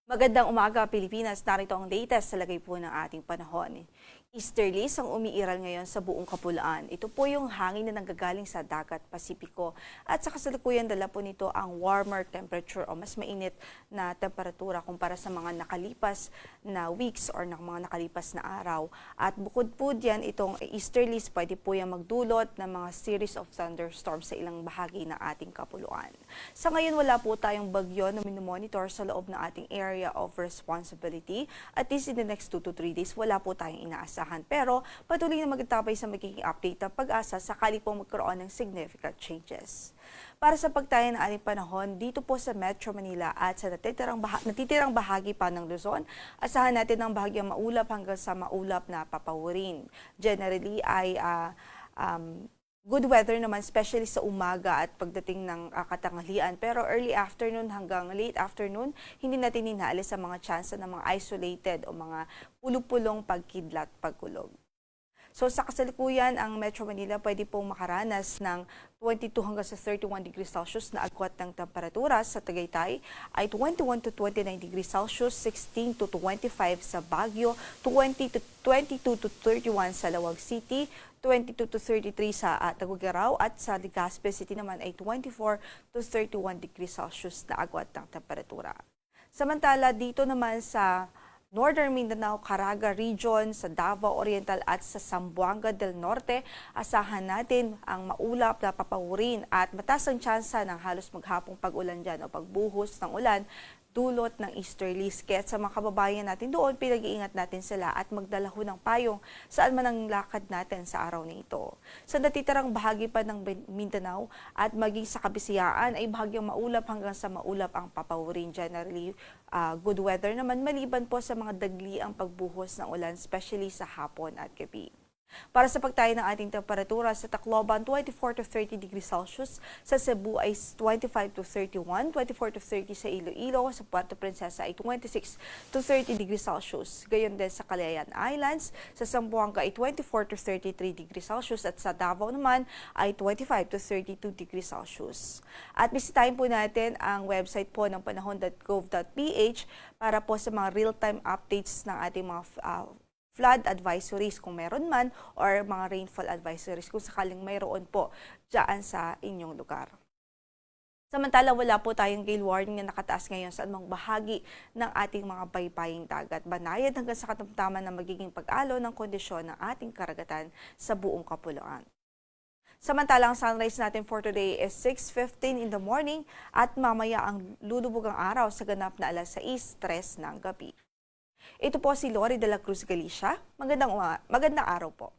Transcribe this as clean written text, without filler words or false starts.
Magandang umaga, Pilipinas. Narito ang latest sa lagay po ng ating panahon. Easterlies ang umiiral ngayon sa buong kapuluan. Ito po yung hangin na nanggagaling sa dagat Pasipiko. At sa kasalukuyan dala po nito ang warmer temperature o mas mainit na temperatura kumpara sa mga nakalipas na weeks or mga nakalipas na araw. At bukod po diyan, itong easterlies pwede po yung magdulot ng mga series of thunderstorms sa ilang bahagi ng ating kapuluan. Sa ngayon wala po tayong bagyo na minomonitor sa loob ng ating area of responsibility. At least in the next 2 to 3 days, wala po tayong inaasahan. Pero patuloy na magtatapay sa magiging update ng pag-asa sakali po magkaroon ng significant changes. Para sa pagtaya ng ating panahon, dito po sa Metro Manila at sa natitirang bahagi pa ng Luzon, asahan natin ng bahagyang maulap hanggang sa maulap na papawirin. Generally ay good weather naman, especially sa umaga at pagdating ng katanghalian. Pero early afternoon hanggang late afternoon, hindi natin inaalis ang mga tsansa ng mga isolated o mga pulupulong pagkidlat, pagkulog. So sa kasalukuyan, ang Metro Manila pwede pong makaranas ng 22 hanggang sa 31 degrees Celsius na agwat ng temperatura. Sa Tagaytay ay 21 to 29 degrees Celsius, 16 to 25 sa Baguio, 22 to 31 sa Lawag City, 22 to 33 sa Tagigaraw at sa Legazpi City naman ay 24 to 31 degrees Celsius na agwat ng temperatura. Samantala dito naman sa Northern Mindanao, Caraga Region, sa Davao Oriental at sa Zamboanga del Norte, asahan natin ang maulap na papawirin at mataas ang tsansa ng halos maghapong pag-ulan dyan o pagbuhos ng ulan dulot ng easterlies. Kaya sa mga kababayan natin doon, pinag-iingat natin sila at magdala ho ng payong saan man ang lakad natin sa araw na ito. Sa natitirang bahagi pa ng Mindanao at maging sa Kabisayaan ay bahagyang maulap hanggang sa maulap ang papawirin. Generally, good weather naman maliban po sa mga dagli ang pagbuhos ng ulan, especially sa hapon at gabi. Para sa pagtayo ng ating temperatura, sa Tacloban 24 to 30 degrees Celsius, sa Cebu ay 25 to 31, 24 to 30 sa Iloilo, sa Puerto Princesa ay 26 to 30 degrees Celsius. Gayon din sa Calayan Islands, sa Zamboanga ay 24 to 33 degrees Celsius at sa Davao naman ay 25 to 32 degrees Celsius. At bisitahin po natin ang website po ng panahon.gov.ph para po sa mga real-time updates ng ating mga flood advisories kung meron man or mga rainfall advisories kung sakaling mayroon po dyan sa inyong lugar. Samantala, wala po tayong gale warning na nakataas ngayon sa anumang bahagi ng ating mga baybaying dagat. Banayad hanggang sa katamtaman na magiging pag-alo ng kondisyon ng ating karagatan sa buong kapuluan. Samantala, ang sunrise natin for today is 6:15 in the morning at mamaya ang lulubog ang araw sa ganap na 6:03 ng gabi. Ito po si Lori de la Cruz Galicia. Magandang araw po.